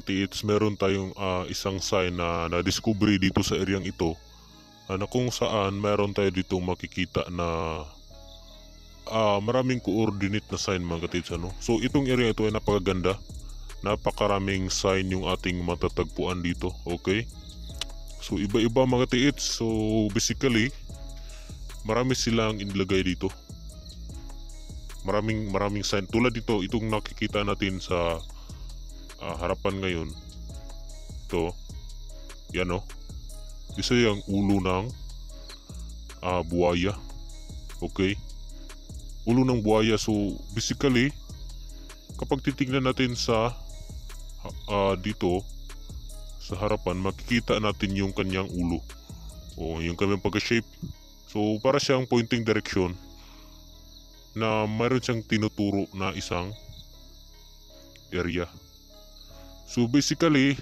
tiits, meron tayong isang sign na na-discovery dito sa areang ito, na kung saan meron tayo dito makikita na maraming coordinate na sign mga katiits. So itong area ito ay napakaganda, napakaraming sign yung ating matatagpuan dito. Okay, so iba-iba mga katiits. So basically marami silang inilagay dito, maraming sign tulad dito, itong nakikita natin sa harapan ngayon. Ito, yan isa yung ulo ng buhaya. Okay, ulo ng buhaya. So basically kapag titignan natin sa dito sa harapan, makikita natin yung kanyang ulo o yung kanyang pagka-shape. So para siyang pointing direction na mayroon siyang tinuturo na isang area. So basically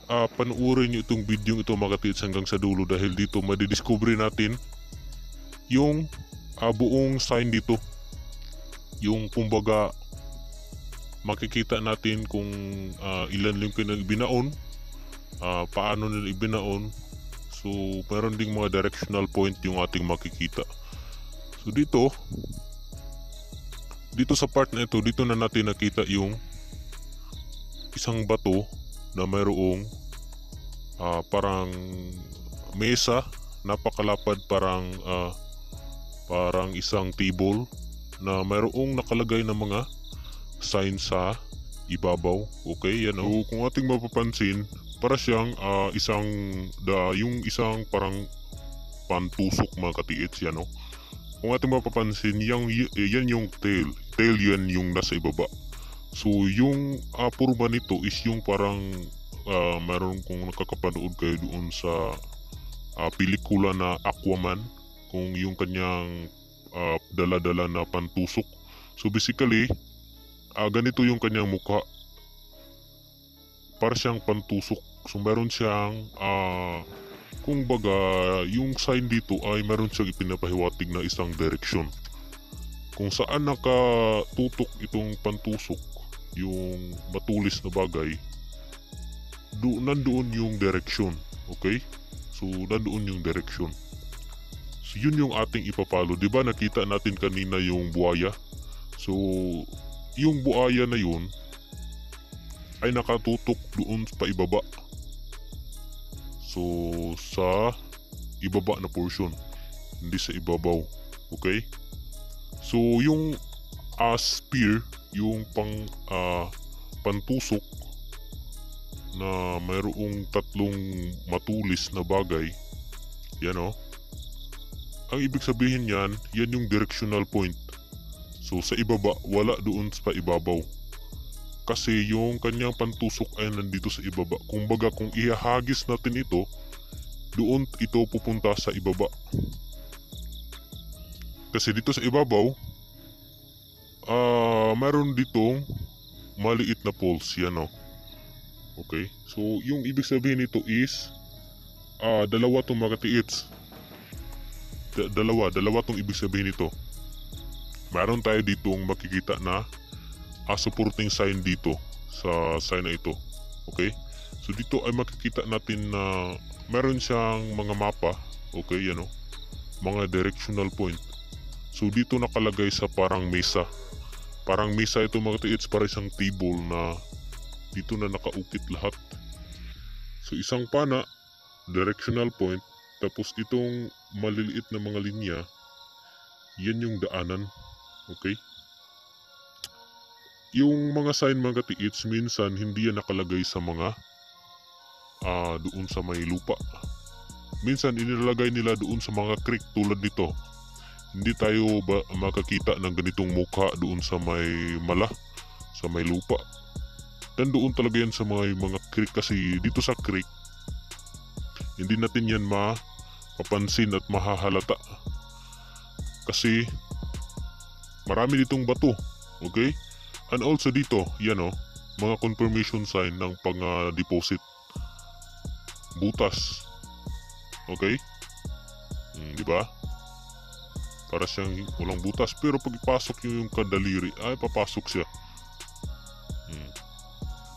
panuorin nyo itong video ito mga katiits hanggang sa dulo, dahil dito madidiscover natin yung buong sign dito. Yung kumbaga makikita natin kung ilan yung binaon, paano nila ibinaon. So meron ding mga directional point yung ating makikita. So dito sa part na ito, dito na natin nakita yung isang bato na mayroong parang mesa, napakalapad, parang isang table na mayroong nakalagay na mga sign sa ibabaw. Okay, yan So kung ating mapapansin, para siyang yung isang parang pantusok mga katiits. Yan kung ating mapapansin, yan yung tail yan yung nasa ibaba. So yung purma nito is yung parang mayroon, kung nakakapanood kayo doon sa pelikula na Aquaman, kung yung kanyang dala-dala na pantusok. So basically ganito yung kanyang mukha, para siyang pantusok. So meron siyang kung baga yung sign dito ay meron siyang ipinapahiwatig na isang direction kung saan nakatutok itong pantusok, yung matulis na bagay. Nandoon yung direction. Okay, so nandoon yung direction. So yun yung ating ipapalo. Diba nakita natin kanina yung buhaya? So yung buhaya na yun ay nakatutok doon pa ibaba. So sa ibaba na portion, hindi sa ibabaw. Okay, so yung spear, yung pantusok na mayroong tatlong matulis na bagay, yan ang ibig sabihin yan yung directional point. So sa ibaba, wala doon sa ibabaw, kasi yung kanyang pantusok ay nandito sa ibaba. Kumbaga kung ihahagis natin ito, doon ito pupunta sa ibaba, kasi dito sa ibabaw mayroon ditong maliit na pulse. Yan Okay, so yung ibig sabihin nito is dalawa itong mga katiits. Dalawa itong ibig sabihin nito. Meron tayo ditong makikita na supporting sign dito sa sign na ito. Okay, so dito ay makikita natin na meron siyang mga mapa. Okay, yan mga directional point. So dito nakalagay sa parang mesa. Parang mesa ito mga katiits, para isang table na dito na nakaukit lahat. So isang pana, directional point, tapos itong maliliit na mga linya, yan yung daanan. Okay, yung mga sign mga katiits, minsan hindi yan nakalagay sa mga doon sa may lupa. Minsan inilalagay nila doon sa mga creek tulad nito. Hindi tayo makakita ng ganitong mukha doon sa may sa may lupa. Dan doon talaga yan sa mga creek, kasi dito sa creek hindi natin yan mapapansin at mahahalata, kasi marami ditong bato. Okay, and also dito yan mga confirmation sign ng pang-deposit, butas. Okay, di ba? Para siyang walang butas, pero pag ipasok yung kadaliri ay papasok siya.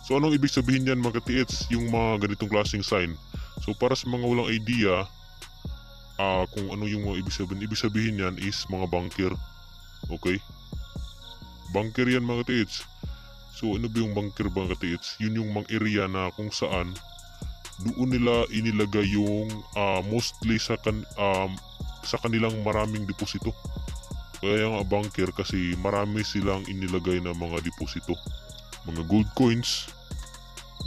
So So anong ibig sabihin yan mga ka-TH, yung mga ganitong klaseng sign? So para sa mga walang idea kung ano yung mga ibig sabihin yan is mga bunker. Okay? Bunker yan mga ka-TH. So ano ba yung bunker mga ka-TH? Yun yung mga area na kung saan doon nila inilagay yung mostly sa kanilang maraming deposito. Kaya nga bunker kasi marami silang inilagay na mga deposito. Mga gold coins,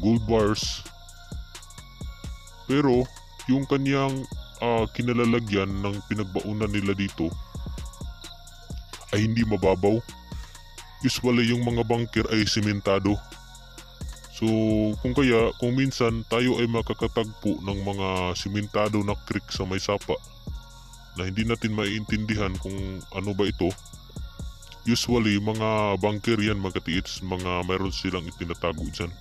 gold bars. Pero yung kanyang kinalalagyan ng pinagbaunan nila dito ay hindi mababaw. Usually yung mga bunker ay sementado. So kung minsan tayo ay makakatagpo ng mga sementado na creek sa may sapa na hindi natin maiintindihan kung ano ba ito, usually mga bunker yan mga ka-TH, mga meron silang itinatago dyan.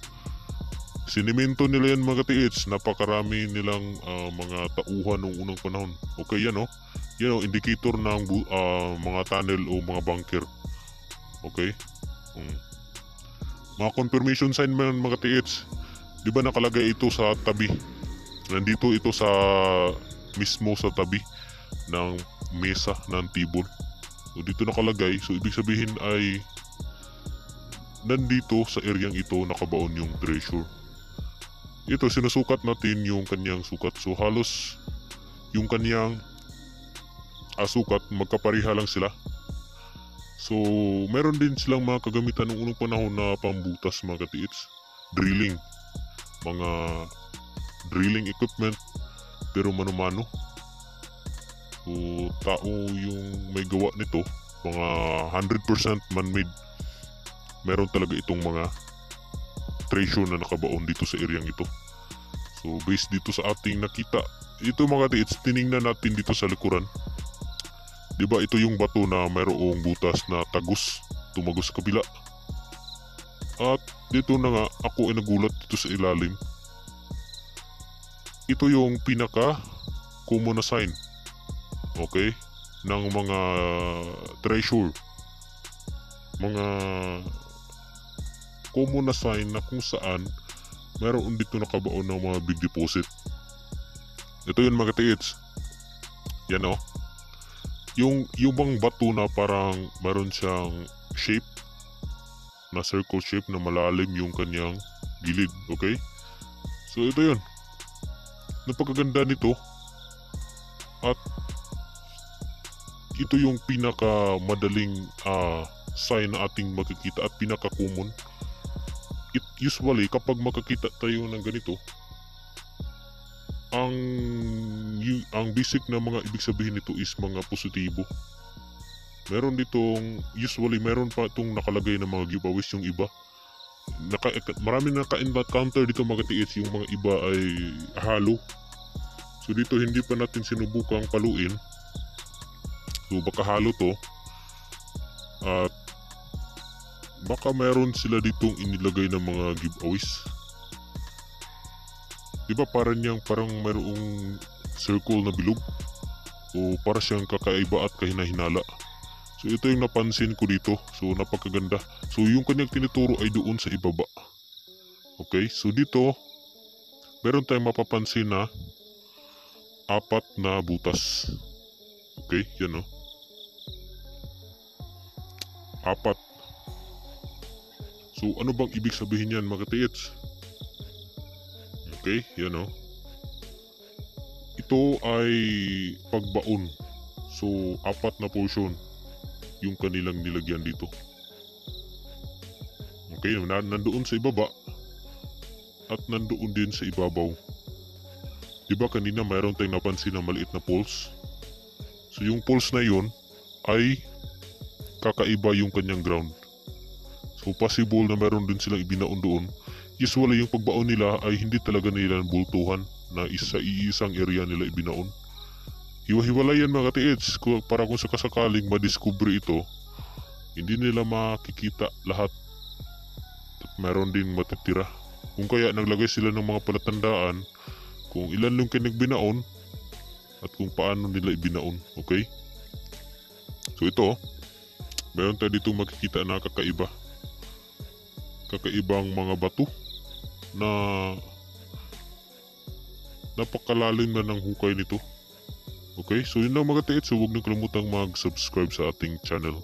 Sinemento nila yan mga ka-TH, napakarami nilang mga tauhan noong unang panahon. Okay yan o, yan o, indicator ng mga tunnel o mga bunker. Okay. Mga confirmation sign man mga ka-TH, di ba nakalagay ito sa tabi? Nandito ito mismo sa tabi ng mesa ng table. So dito nakalagay, so ibig sabihin ay nandito sa areang ito nakabaon yung treasure. Ito sinusukat natin yung kanyang sukat. So halos yung kanyang sukat magkapareha lang sila. So meron din silang mga kagamitan ng unang panahon na pambutas mga ka-TH. Drilling. Mga drilling equipment pero mano-mano. So tao yung may gawa nito, mga 100% man-made. Meron talaga itong mga treasure na nakabaon dito sa areang ito. So based dito sa ating nakita, ito mga ka-TH, tiningnan natin dito sa likuran. Diba ito yung bato na mayroong butas na tumagos sa kabila. At dito na nga ako ay nagulat dito sa ilalim. Ito yung pinaka common na sign. Okay? Ng mga treasure. Mga common na sign na kung saan mayroon dito nakabaon ng mga big deposit. Ito yun mga ka-TH. Yan o. Yung bang bato na parang mayroon siyang shape na circle shape na malalim yung kanyang gilid. Okay? So ito yun. Napakaganda nito. At ito yung pinaka madaling sign na ating makikita at pinaka common. Usually kapag makakita tayo ng ganito, ang basic na mga ibig sabihin nito is mga positibo. Meron ditong, usually meron pa itong nakalagay na mga giveaways yung iba. Marami na naka-encounter dito mga ka-TH, yung mga iba ay halo. So dito hindi pa natin sinubukang paluin. So baka halo to. At baka meron sila ditong inilagay ng mga giveaways. Diba parang mayroong circle na bilog? O para siyang kakaiba at kahinahinala. So ito yung napansin ko dito. So napakaganda. So yung kanyang tinuturo ay doon sa ibaba. Okay, so dito meron tayong mapapansin na 4 na butas. Okay, yan o. 4. So ano bang ibig sabihin yan mga ka-TH? Okay, yan o. Ito ay pagbaon. So 4 na portion yung kanilang nilagyan dito. Okay, nandoon sa ibaba at nandoon din sa ibabaw. Diba kanina mayroon tayong napansin na maliit na pulse? So yung pulse na yun ay kakaiba yung kanyang ground. So possible na mayroon din silang ibinaon doon. Usually yung pagbaon nila ay hindi talaga nila bultuhan na iisang area nila ibinaon. Hiwa-hiwalay yan mga ka-TH para kung sakasakaling madiscover ito, hindi nila makikita lahat at mayroon din matitira. Kung kaya naglagay sila ng mga palatandaan kung ilan yung kinagbinaon at kung paano nila ibinaon. Okay? So ito, meron tayo dito makikita na kakaiba. Kakaibang mga bato na napakalalim na ng hukay nito. Okay, so yun lang mga tiits. So huwag niyo kalimutang mag-subscribe sa ating channel.